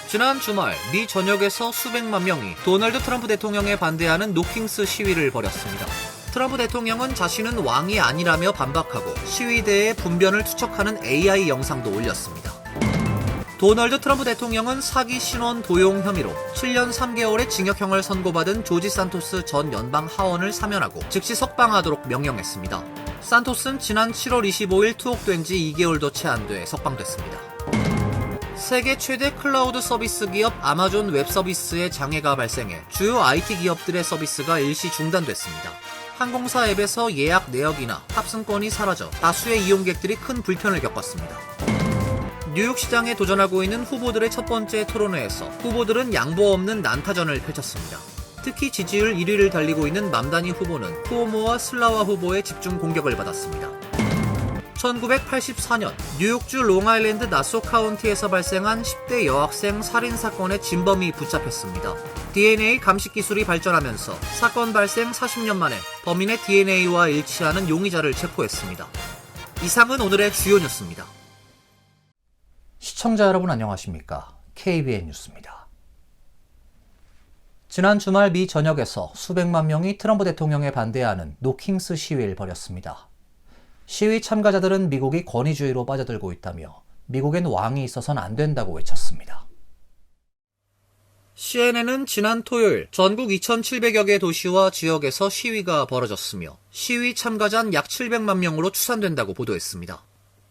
지난 주말 미 전역에서 수백만 명이 도널드 트럼프 대통령에 반대하는 노킹스 시위를 벌였습니다. 트럼프 대통령은 자신은 왕이 아니라며 반박하고 시위대의 분변을 투척하는 AI 영상도 올렸습니다. 도널드 트럼프 대통령은 사기 신원 도용 혐의로 7년 3개월의 징역형을 선고받은 조지 산토스 전 연방 하원을 사면하고 즉시 석방하도록 명령했습니다. 산토스는 지난 7월 25일 투옥된 지 2개월도 채 안 돼 석방됐습니다. 세계 최대 클라우드 서비스 기업 아마존 웹 서비스에 장애가 발생해 주요 IT 기업들의 서비스가 일시 중단됐습니다. 항공사 앱에서 예약 내역이나 탑승권이 사라져 다수의 이용객들이 큰 불편을 겪었습니다. 뉴욕 시장에 도전하고 있는 후보들의 첫 번째 토론회에서 후보들은 양보 없는 난타전을 펼쳤습니다. 특히 지지율 1위를 달리고 있는 맘다니 후보는 쿠오모와 슬라와 후보의 집중 공격을 받았습니다. 1984년 뉴욕주 롱아일랜드 나소 카운티에서 발생한 10대 여학생 살인 사건의 진범이 붙잡혔습니다. DNA 감식 기술이 발전하면서 사건 발생 40년 만에 범인의 DNA와 일치하는 용의자를 체포했습니다. 이상은 오늘의 주요 뉴스입니다. 시청자 여러분 안녕하십니까? KBN 뉴스입니다. 지난 주말 미 전역에서 수백만 명이 트럼프 대통령에 반대하는 노킹스 시위를 벌였습니다. 시위 참가자들은 미국이 권위주의로 빠져들고 있다며 미국엔 왕이 있어서는 안 된다고 외쳤습니다. CNN은 지난 토요일 전국 2,700여 개 도시와 지역에서 시위가 벌어졌으며 시위 참가자는 약 700만 명으로 추산된다고 보도했습니다.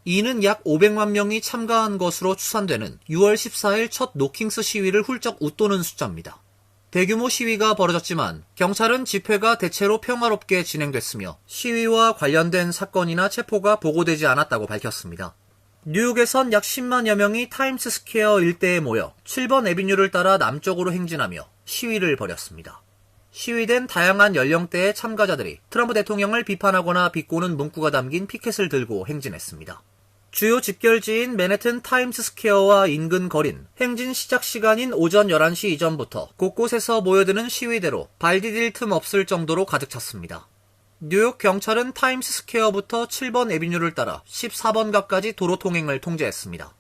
이는 약 500만 명이 참가한 것으로 추산되는 6월 14일 첫 노킹스 시위를 훌쩍 웃도는 숫자입니다. 대규모 시위가 벌어졌지만 경찰은 집회가 대체로 평화롭게 진행됐으며 시위와 관련된 사건이나 체포가 보고되지 않았다고 밝혔습니다. 뉴욕에선 약 10만여 명이 타임스 스퀘어 일대에 모여 7번 애비뉴를 따라 남쪽으로 행진하며 시위를 벌였습니다. 시위된 다양한 연령대의 참가자들이 트럼프 대통령을 비판하거나 비꼬는 문구가 담긴 피켓을 들고 행진했습니다. 주요 집결지인 맨해튼 타임스 스퀘어와 인근 거린, 행진 시작 시간인 오전 11시 이전부터 곳곳에서 모여드는 시위대로 발 디딜 틈 없을 정도로 가득 찼습니다. 뉴욕 경찰은 타임스 스퀘어부터 7번 애비뉴를 따라 14번가까지 도로 통행을 통제했습니다.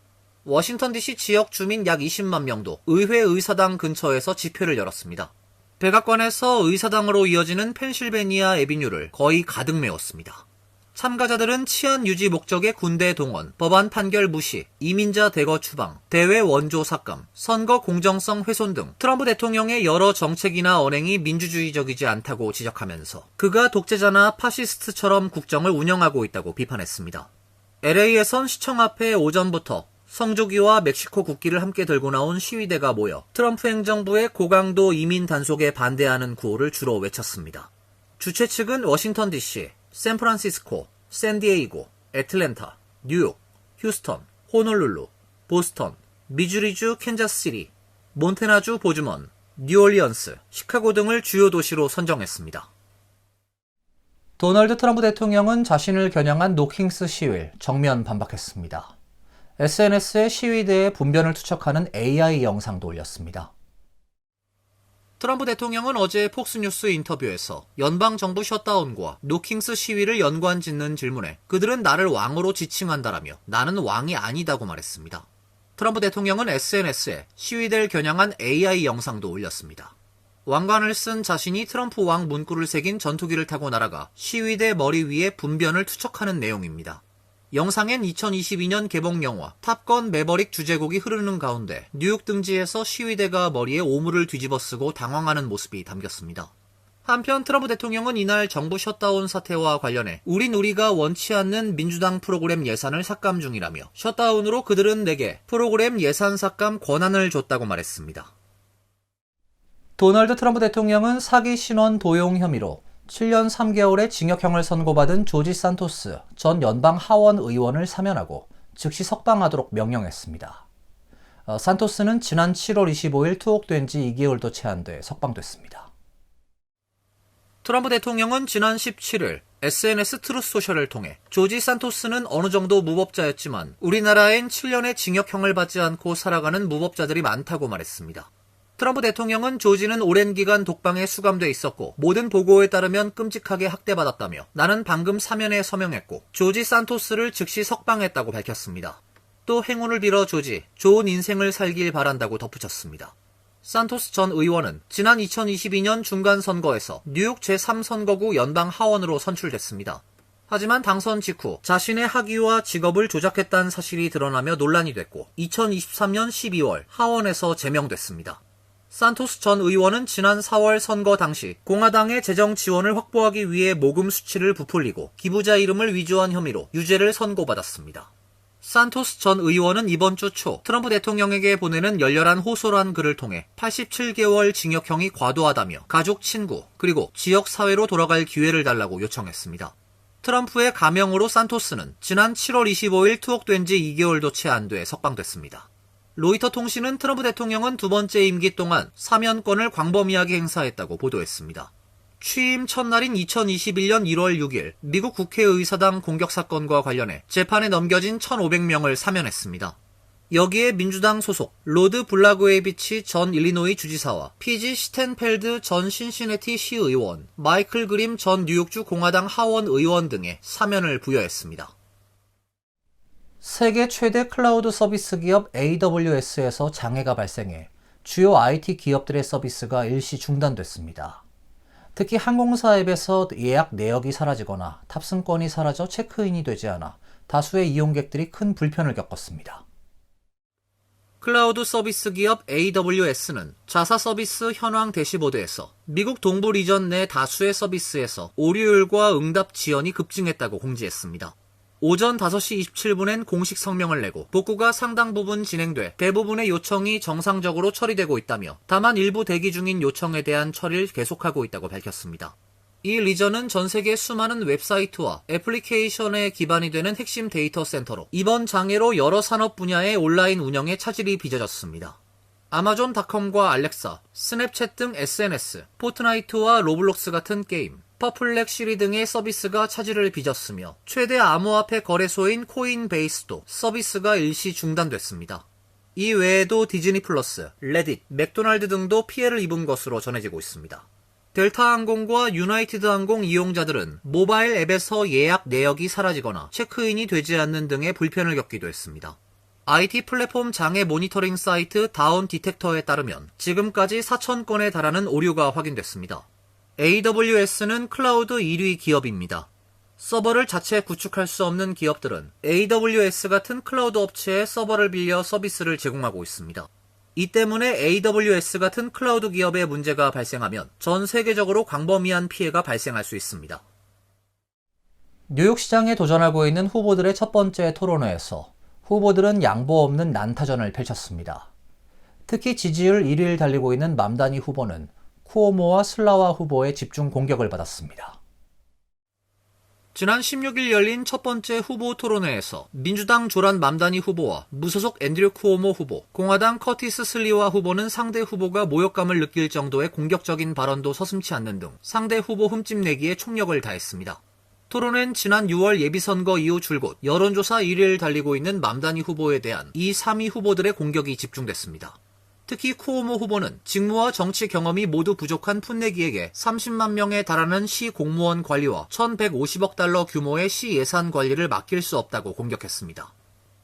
워싱턴 DC 지역 주민 약 20만 명도 의회 의사당 근처에서 집회를 열었습니다. 백악관에서 의사당으로 이어지는 펜실베니아 애비뉴를 거의 가득 메웠습니다. 참가자들은 치안 유지 목적의 군대 동원, 법안 판결 무시, 이민자 대거 추방, 대외 원조 삭감, 선거 공정성 훼손 등 트럼프 대통령의 여러 정책이나 언행이 민주주의적이지 않다고 지적하면서 그가 독재자나 파시스트처럼 국정을 운영하고 있다고 비판했습니다. LA에선 시청 앞에 오전부터 성조기와 멕시코 국기를 함께 들고 나온 시위대가 모여 트럼프 행정부의 고강도 이민 단속에 반대하는 구호를 주로 외쳤습니다. 주최 측은 워싱턴 DC, 샌프란시스코, 샌디에이고, 애틀랜타, 뉴욕, 휴스턴, 호놀룰루, 보스턴, 미주리주 캔자스시티, 몬태나주 보즈먼, 뉴올리언스, 시카고 등을 주요 도시로 선정했습니다. 도널드 트럼프 대통령은 자신을 겨냥한 노킹스 시위를 정면 반박했습니다. SNS에 시위대의 분변을 투척하는 AI 영상도 올렸습니다. 트럼프 대통령은 어제 폭스뉴스 인터뷰에서 연방정부 셧다운과 노킹스 시위를 연관짓는 질문에 그들은 나를 왕으로 지칭한다라며 나는 왕이 아니다고 말했습니다. 트럼프 대통령은 SNS에 시위대를 겨냥한 AI 영상도 올렸습니다. 왕관을 쓴 자신이 트럼프 왕 문구를 새긴 전투기를 타고 날아가 시위대 머리 위에 분변을 투척하는 내용입니다. 영상엔 2022년 개봉 영화 탑건 매버릭 주제곡이 흐르는 가운데 뉴욕 등지에서 시위대가 머리에 오물을 뒤집어 쓰고 당황하는 모습이 담겼습니다. 한편 트럼프 대통령은 이날 정부 셧다운 사태와 관련해 우리가 원치 않는 민주당 프로그램 예산을 삭감 중이라며 셧다운으로 그들은 내게 프로그램 예산 삭감 권한을 줬다고 말했습니다. 도널드 트럼프 대통령은 사기 신원 도용 혐의로 7년 3개월의 징역형을 선고받은 조지 산토스 전 연방 하원 의원을 사면하고 즉시 석방하도록 명령했습니다. 산토스는 지난 7월 25일 투옥된 지 2개월도 채 안 돼 석방됐습니다. 트럼프 대통령은 지난 17일 SNS 트루스 소셜을 통해 조지 산토스는 어느 정도 무법자였지만 우리나라엔 7년의 징역형을 받지 않고 살아가는 무법자들이 많다고 말했습니다. 트럼프 대통령은 조지는 오랜 기간 독방에 수감돼 있었고 모든 보고에 따르면 끔찍하게 학대받았다며 나는 방금 사면에 서명했고 조지 산토스를 즉시 석방했다고 밝혔습니다. 또 행운을 빌어 조지, 좋은 인생을 살길 바란다고 덧붙였습니다. 산토스 전 의원은 지난 2022년 중간선거에서 뉴욕 제3선거구 연방 하원으로 선출됐습니다. 하지만 당선 직후 자신의 학위와 직업을 조작했다는 사실이 드러나며 논란이 됐고 2023년 12월 하원에서 제명됐습니다. 산토스 전 의원은 지난 4월 선거 당시 공화당의 재정 지원을 확보하기 위해 모금 수치를 부풀리고 기부자 이름을 위조한 혐의로 유죄를 선고받았습니다. 산토스 전 의원은 이번 주 초 트럼프 대통령에게 보내는 열렬한 호소란 글을 통해 87개월 징역형이 과도하다며 가족, 친구, 그리고 지역사회로 돌아갈 기회를 달라고 요청했습니다. 트럼프의 가명으로 산토스는 지난 7월 25일 투옥된 지 2개월도 채 안 돼 석방됐습니다. 로이터 통신은 트럼프 대통령은 두 번째 임기 동안 사면권을 광범위하게 행사했다고 보도했습니다. 취임 첫날인 2021년 1월 6일 미국 국회의사당 공격 사건과 관련해 재판에 넘겨진 1,500명을 사면했습니다. 여기에 민주당 소속 로드 블라그에비치 전 일리노이 주지사와 피지 시텐펠드 전 신시내티 시의원, 마이클 그림 전 뉴욕주 공화당 하원 의원 등의 사면을 부여했습니다. 세계 최대 클라우드 서비스 기업 AWS에서 장애가 발생해 주요 IT 기업들의 서비스가 일시 중단됐습니다. 특히 항공사 앱에서 예약 내역이 사라지거나 탑승권이 사라져 체크인이 되지 않아 다수의 이용객들이 큰 불편을 겪었습니다. 클라우드 서비스 기업 AWS는 자사 서비스 현황 대시보드에서 미국 동부 리전 내 다수의 서비스에서 오류율과 응답 지연이 급증했다고 공지했습니다. 오전 5시 27분엔 공식 성명을 내고 복구가 상당 부분 진행돼 대부분의 요청이 정상적으로 처리되고 있다며 다만 일부 대기 중인 요청에 대한 처리를 계속하고 있다고 밝혔습니다. 이 리전은 전 세계 수많은 웹사이트와 애플리케이션에 기반이 되는 핵심 데이터 센터로 이번 장애로 여러 산업 분야의 온라인 운영에 차질이 빚어졌습니다. 아마존닷컴과 알렉사, 스냅챗 등 SNS, 포트나이트와 로블록스 같은 게임, 퍼플렉 시리 등의 서비스가 차질을 빚었으며 최대 암호화폐 거래소인 코인베이스도 서비스가 일시 중단됐습니다. 이 외에도 디즈니 플러스, 레딧, 맥도날드 등도 피해를 입은 것으로 전해지고 있습니다. 델타항공과 유나이티드 항공 이용자들은 모바일 앱에서 예약 내역이 사라지거나 체크인이 되지 않는 등의 불편을 겪기도 했습니다. IT 플랫폼 장애 모니터링 사이트 다운 디텍터에 따르면 지금까지 4,000건에 달하는 오류가 확인됐습니다. AWS는 클라우드 1위 기업입니다. 서버를 자체 구축할 수 없는 기업들은 AWS 같은 클라우드 업체의 서버를 빌려 서비스를 제공하고 있습니다. 이 때문에 AWS 같은 클라우드 기업의 문제가 발생하면 전 세계적으로 광범위한 피해가 발생할 수 있습니다. 뉴욕 시장에 도전하고 있는 후보들의 첫 번째 토론회에서 후보들은 양보 없는 난타전을 펼쳤습니다. 특히 지지율 1위를 달리고 있는 맘다니 후보는 쿠오모와 슬라와 후보의 집중 공격을 받았습니다. 지난 16일 열린 첫 번째 후보 토론회에서 민주당 조란 맘다니 후보와 무소속 앤드류 쿠오모 후보, 공화당 커티스 슬리와 후보는 상대 후보가 모욕감을 느낄 정도의 공격적인 발언도 서슴지 않는 등 상대 후보 흠집내기에 총력을 다했습니다. 토론회는 지난 6월 예비선거 이후 줄곧 여론조사 1위를 달리고 있는 맘다니 후보에 대한 2, 3위 후보들의 공격이 집중됐습니다. 특히 쿠오모 후보는 직무와 정치 경험이 모두 부족한 풋내기에게 30만 명에 달하는 시 공무원 관리와 1,150억 달러 규모의 시 예산 관리를 맡길 수 없다고 공격했습니다.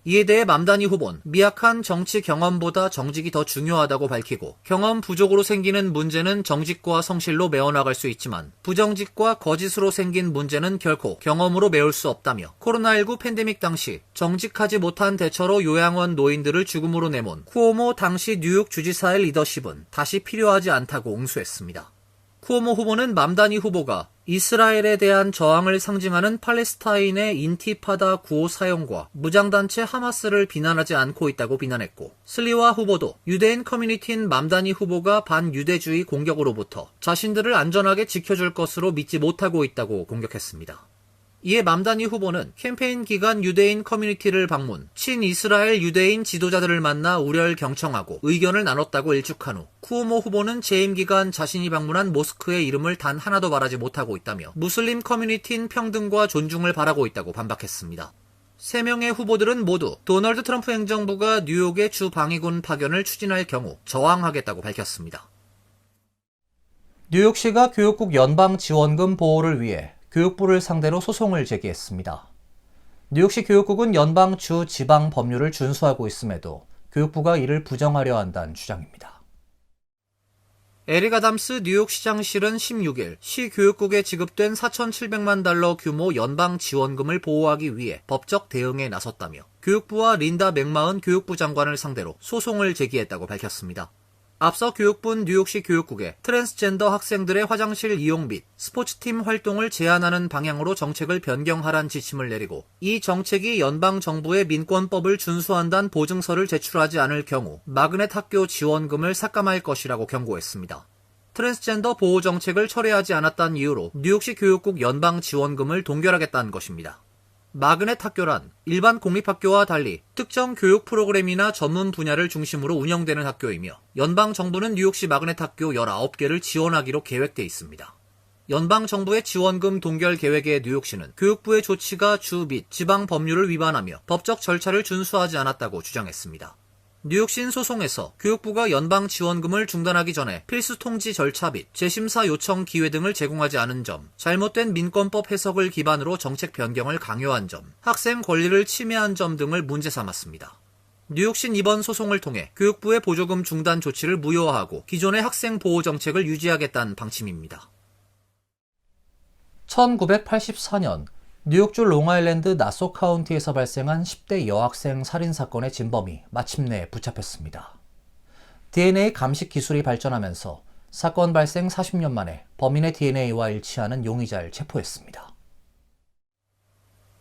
이에 대해 맘다니 후보는 미약한 정치 경험보다 정직이 더 중요하다고 밝히고 경험 부족으로 생기는 문제는 정직과 성실로 메워나갈 수 있지만 부정직과 거짓으로 생긴 문제는 결코 경험으로 메울 수 없다며 코로나19 팬데믹 당시 정직하지 못한 대처로 요양원 노인들을 죽음으로 내몬 쿠오모 당시 뉴욕 주지사의 리더십은 다시 필요하지 않다고 응수했습니다. 쿠오모 후보는 맘다니 후보가 이스라엘에 대한 저항을 상징하는 팔레스타인의 인티파다 구호 사용과 무장단체 하마스를 비난하지 않고 있다고 비난했고 슬리와 후보도 유대인 커뮤니티인 맘다니 후보가 반유대주의 공격으로부터 자신들을 안전하게 지켜줄 것으로 믿지 못하고 있다고 공격했습니다. 이에 맘다니 후보는 캠페인 기간 유대인 커뮤니티를 방문, 친이스라엘 유대인 지도자들을 만나 우려를 경청하고 의견을 나눴다고 일축한 후 쿠오모 후보는 재임 기간 자신이 방문한 모스크의 이름을 단 하나도 말하지 못하고 있다며 무슬림 커뮤니티인 평등과 존중을 바라고 있다고 반박했습니다. 3명의 후보들은 모두 도널드 트럼프 행정부가 뉴욕의 주 방위군 파견을 추진할 경우 저항하겠다고 밝혔습니다. 뉴욕시가 교육국 연방 지원금 보호를 위해 교육부를 상대로 소송을 제기했습니다. 뉴욕시 교육국은 연방, 주, 지방 법률을 준수하고 있음에도 교육부가 이를 부정하려 한다는 주장입니다. 에릭 아담스 뉴욕시장실은 16일 시 교육국에 지급된 4,700만 달러 규모 연방 지원금을 보호하기 위해 법적 대응에 나섰다며 교육부와 린다 맥마흔 교육부 장관을 상대로 소송을 제기했다고 밝혔습니다. 앞서 교육부는 뉴욕시 교육국에 트랜스젠더 학생들의 화장실 이용 및 스포츠팀 활동을 제한하는 방향으로 정책을 변경하란 지침을 내리고 이 정책이 연방정부의 민권법을 준수한다는 보증서를 제출하지 않을 경우 마그넷 학교 지원금을 삭감할 것이라고 경고했습니다. 트랜스젠더 보호 정책을 철회하지 않았다는 이유로 뉴욕시 교육국 연방 지원금을 동결하겠다는 것입니다. 마그넷 학교란 일반 공립학교와 달리 특정 교육 프로그램이나 전문 분야를 중심으로 운영되는 학교이며 연방정부는 뉴욕시 마그넷 학교 19개를 지원하기로 계획돼 있습니다. 연방정부의 지원금 동결 계획에 뉴욕시는 교육부의 조치가 주 및 지방 법률을 위반하며 법적 절차를 준수하지 않았다고 주장했습니다. 뉴욕시는 소송에서 교육부가 연방 지원금을 중단하기 전에 필수 통지 절차 및 재심사 요청 기회 등을 제공하지 않은 점, 잘못된 민권법 해석을 기반으로 정책 변경을 강요한 점, 학생 권리를 침해한 점 등을 문제 삼았습니다. 뉴욕시는 이번 소송을 통해 교육부의 보조금 중단 조치를 무효화하고 기존의 학생 보호 정책을 유지하겠다는 방침입니다. 1984년 뉴욕주 롱아일랜드 나소 카운티에서 발생한 10대 여학생 살인사건의 진범이 마침내 붙잡혔습니다. DNA 감식 기술이 발전하면서 사건 발생 40년 만에 범인의 DNA와 일치하는 용의자를 체포했습니다.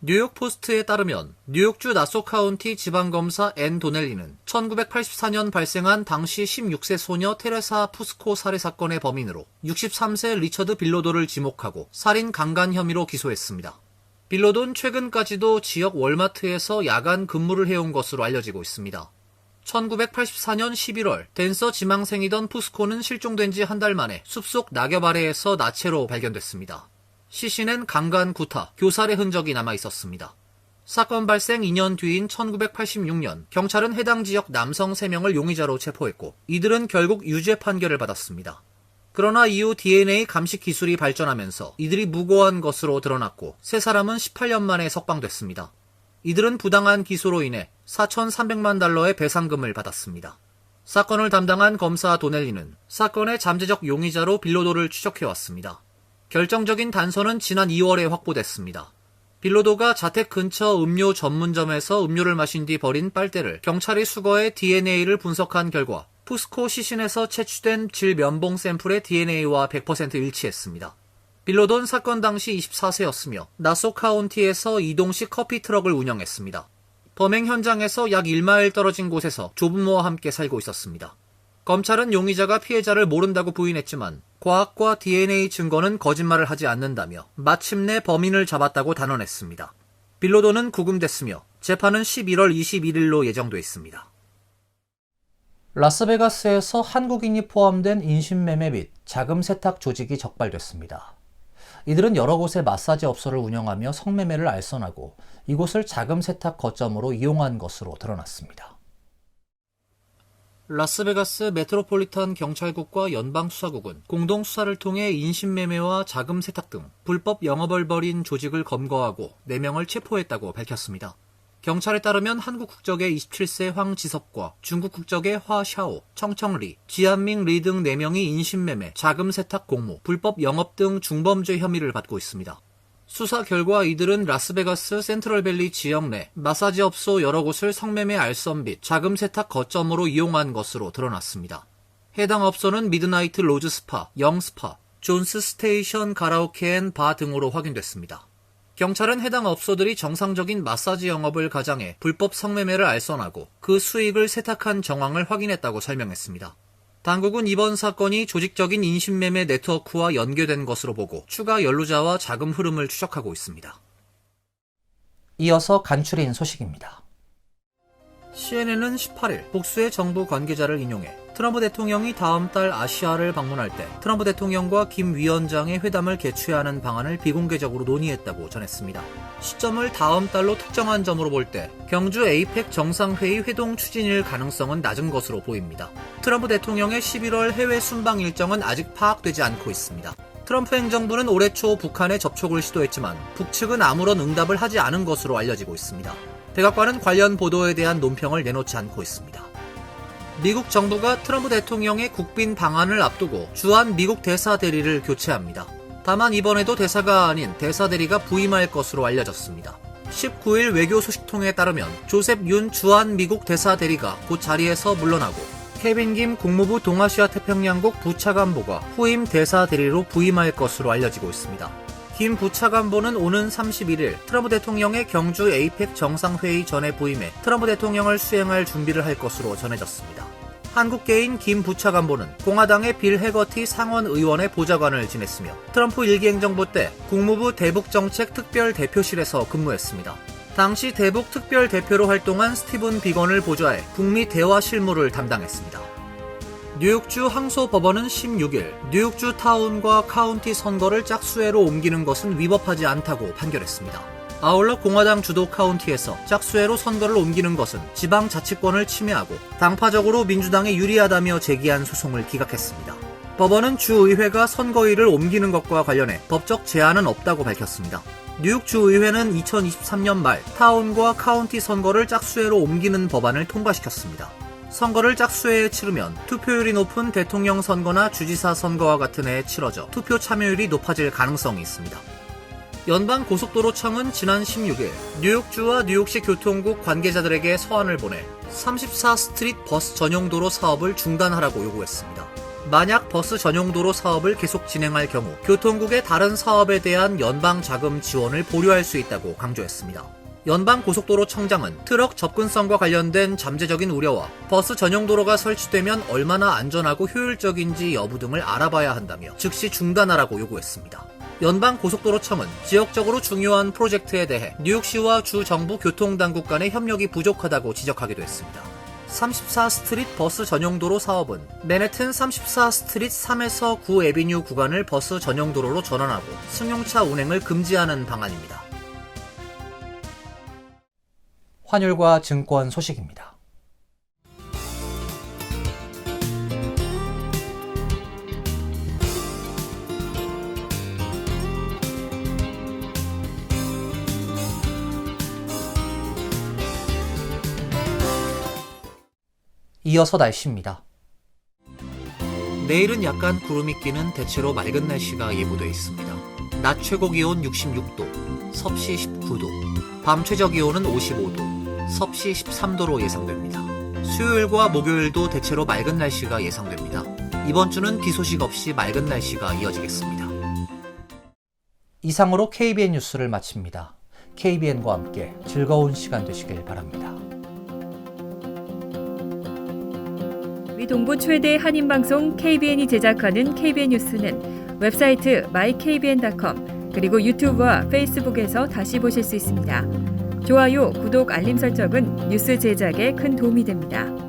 뉴욕 포스트에 따르면 뉴욕주 나소 카운티 지방검사 앤 도넬리는 1984년 발생한 당시 16세 소녀 테레사 푸스코 살해 사건의 범인으로 63세 리처드 빌로도를 지목하고 살인 강간 혐의로 기소했습니다. 빌로도는 최근까지도 지역 월마트에서 야간 근무를 해온 것으로 알려지고 있습니다. 1984년 11월 댄서 지망생이던 푸스코는 실종된 지 한 달 만에 숲속 낙엽 아래에서 나체로 발견됐습니다. 시신엔 강간, 구타, 교살의 흔적이 남아 있었습니다. 사건 발생 2년 뒤인 1986년 경찰은 해당 지역 남성 3명을 용의자로 체포했고 이들은 결국 유죄 판결을 받았습니다. 그러나 이후 DNA 감식 기술이 발전하면서 이들이 무고한 것으로 드러났고 세 사람은 18년 만에 석방됐습니다. 이들은 부당한 기소로 인해 4,300만 달러의 배상금을 받았습니다. 사건을 담당한 검사 도넬리는 사건의 잠재적 용의자로 빌로도를 추적해왔습니다. 결정적인 단서는 지난 2월에 확보됐습니다. 빌로도가 자택 근처 음료 전문점에서 음료를 마신 뒤 버린 빨대를 경찰이 수거해 DNA를 분석한 결과 푸스코 시신에서 채취된 질 면봉 샘플의 DNA와 100% 일치했습니다. 빌로도는 사건 당시 24세였으며 나소 카운티에서 이동식 커피 트럭을 운영했습니다. 범행 현장에서 약 1마일 떨어진 곳에서 조부모와 함께 살고 있었습니다. 검찰은 용의자가 피해자를 모른다고 부인했지만 과학과 DNA 증거는 거짓말을 하지 않는다며 마침내 범인을 잡았다고 단언했습니다. 빌로도는 구금됐으며 재판은 11월 21일로 예정돼 있습니다. 라스베가스에서 한국인이 포함된 인신매매 및 자금 세탁 조직이 적발됐습니다. 이들은 여러 곳의 마사지 업소를 운영하며 성매매를 알선하고 이곳을 자금 세탁 거점으로 이용한 것으로 드러났습니다. 라스베가스 메트로폴리탄 경찰국과 연방수사국은 공동 수사를 통해 인신매매와 자금 세탁 등 불법 영업을 벌인 조직을 검거하고 4명을 체포했다고 밝혔습니다. 경찰에 따르면 한국 국적의 27세 황지섭과 중국 국적의 화샤오, 청청리, 지한밍 리 등 4명이 인신매매, 자금 세탁 공모, 불법 영업 등 중범죄 혐의를 받고 있습니다. 수사 결과 이들은 라스베가스 센트럴밸리 지역 내 마사지 업소 여러 곳을 성매매 알선 및 자금 세탁 거점으로 이용한 것으로 드러났습니다. 해당 업소는 미드나이트 로즈 스파, 영 스파, 존스 스테이션 가라오케 앤 바 등으로 확인됐습니다. 경찰은 해당 업소들이 정상적인 마사지 영업을 가장해 불법 성매매를 알선하고 그 수익을 세탁한 정황을 확인했다고 설명했습니다. 당국은 이번 사건이 조직적인 인신매매 네트워크와 연계된 것으로 보고 추가 연루자와 자금 흐름을 추적하고 있습니다. 이어서 간추린 소식입니다. CNN은 18일 복수의 정부 관계자를 인용해 트럼프 대통령이 다음 달 아시아를 방문할 때 트럼프 대통령과 김 위원장의 회담을 개최하는 방안을 비공개적으로 논의했다고 전했습니다. 시점을 다음 달로 특정한 점으로 볼 때 경주 에이펙 정상회의 회동 추진일 가능성은 낮은 것으로 보입니다. 트럼프 대통령의 11월 해외 순방 일정은 아직 파악되지 않고 있습니다. 트럼프 행정부는 올해 초 북한에 접촉을 시도했지만 북측은 아무런 응답을 하지 않은 것으로 알려지고 있습니다. 백악관은 관련 보도에 대한 논평을 내놓지 않고 있습니다. 미국 정부가 트럼프 대통령의 국빈 방한을 앞두고 주한 미국 대사 대리를 교체합니다. 다만 이번에도 대사가 아닌 대사 대리가 부임할 것으로 알려졌습니다. 19일 외교 소식통에 따르면 조셉 윤 주한 미국 대사 대리가 곧 자리에서 물러나고 케빈 김 국무부 동아시아 태평양국 부차관보가 후임 대사 대리로 부임할 것으로 알려지고 있습니다. 김 부차관보는 오는 31일 트럼프 대통령의 경주 에이펙 정상회의 전에 부임해 트럼프 대통령을 수행할 준비를 할 것으로 전해졌습니다. 한국계인 김 부차관보는 공화당의 빌 해거티 상원 의원의 보좌관을 지냈으며 트럼프 1기 행정부 때 국무부 대북정책특별대표실에서 근무했습니다. 당시 대북특별대표로 활동한 스티븐 비건을 보좌해 북미 대화 실무를 담당했습니다. 뉴욕주 항소법원은 16일 뉴욕주 타운과 카운티 선거를 짝수회로 옮기는 것은 위법하지 않다고 판결했습니다. 아울러 공화당 주도 카운티에서 짝수회로 선거를 옮기는 것은 지방자치권을 침해하고 당파적으로 민주당에 유리하다며 제기한 소송을 기각했습니다. 법원은 주의회가 선거일을 옮기는 것과 관련해 법적 제한은 없다고 밝혔습니다. 뉴욕주의회는 2023년 말 타운과 카운티 선거를 짝수회로 옮기는 법안을 통과시켰습니다. 선거를 짝수회에 치르면 투표율이 높은 대통령 선거나 주지사 선거와 같은 해에 치러져 투표 참여율이 높아질 가능성이 있습니다. 연방고속도로청은 지난 16일 뉴욕주와 뉴욕시 교통국 관계자들에게 서한을 보내 34스트릿 버스 전용도로 사업을 중단하라고 요구했습니다. 만약 버스 전용도로 사업을 계속 진행할 경우 교통국의 다른 사업에 대한 연방 자금 지원을 보류할 수 있다고 강조했습니다. 연방고속도로청장은 트럭 접근성과 관련된 잠재적인 우려와 버스 전용도로가 설치되면 얼마나 안전하고 효율적인지 여부 등을 알아봐야 한다며 즉시 중단하라고 요구했습니다. 연방고속도로청은 지역적으로 중요한 프로젝트에 대해 뉴욕시와 주 정부 교통당국 간의 협력이 부족하다고 지적하기도 했습니다. 34스트릿 버스 전용도로 사업은 맨해튼 34스트릿 3에서 9 애비뉴 구간을 버스 전용도로로 전환하고 승용차 운행을 금지하는 방안입니다. 환율과 증권 소식입니다. 이어서 날씨입니다. 내일은 약간 구름이 끼는 대체로 맑은 날씨가 예보되어 있습니다. 낮 최고 기온 66도, 섭씨 19도, 밤 최저 기온은 55도, 섭씨 13도로 예상됩니다. 수요일과 목요일도 대체로 맑은 날씨가 예상됩니다. 이번 주는 비 소식 없이 맑은 날씨가 이어지겠습니다. 이상으로 KBN 뉴스를 마칩니다. KBN과 함께 즐거운 시간 되시길 바랍니다. 우리 동부 최대 한인방송 KBN이 제작하는 KBN 뉴스는 웹사이트 mykbn.com 그리고 유튜브와 페이스북에서 다시 보실 수 있습니다. 좋아요, 구독, 알림 설정은 뉴스 제작에 큰 도움이 됩니다.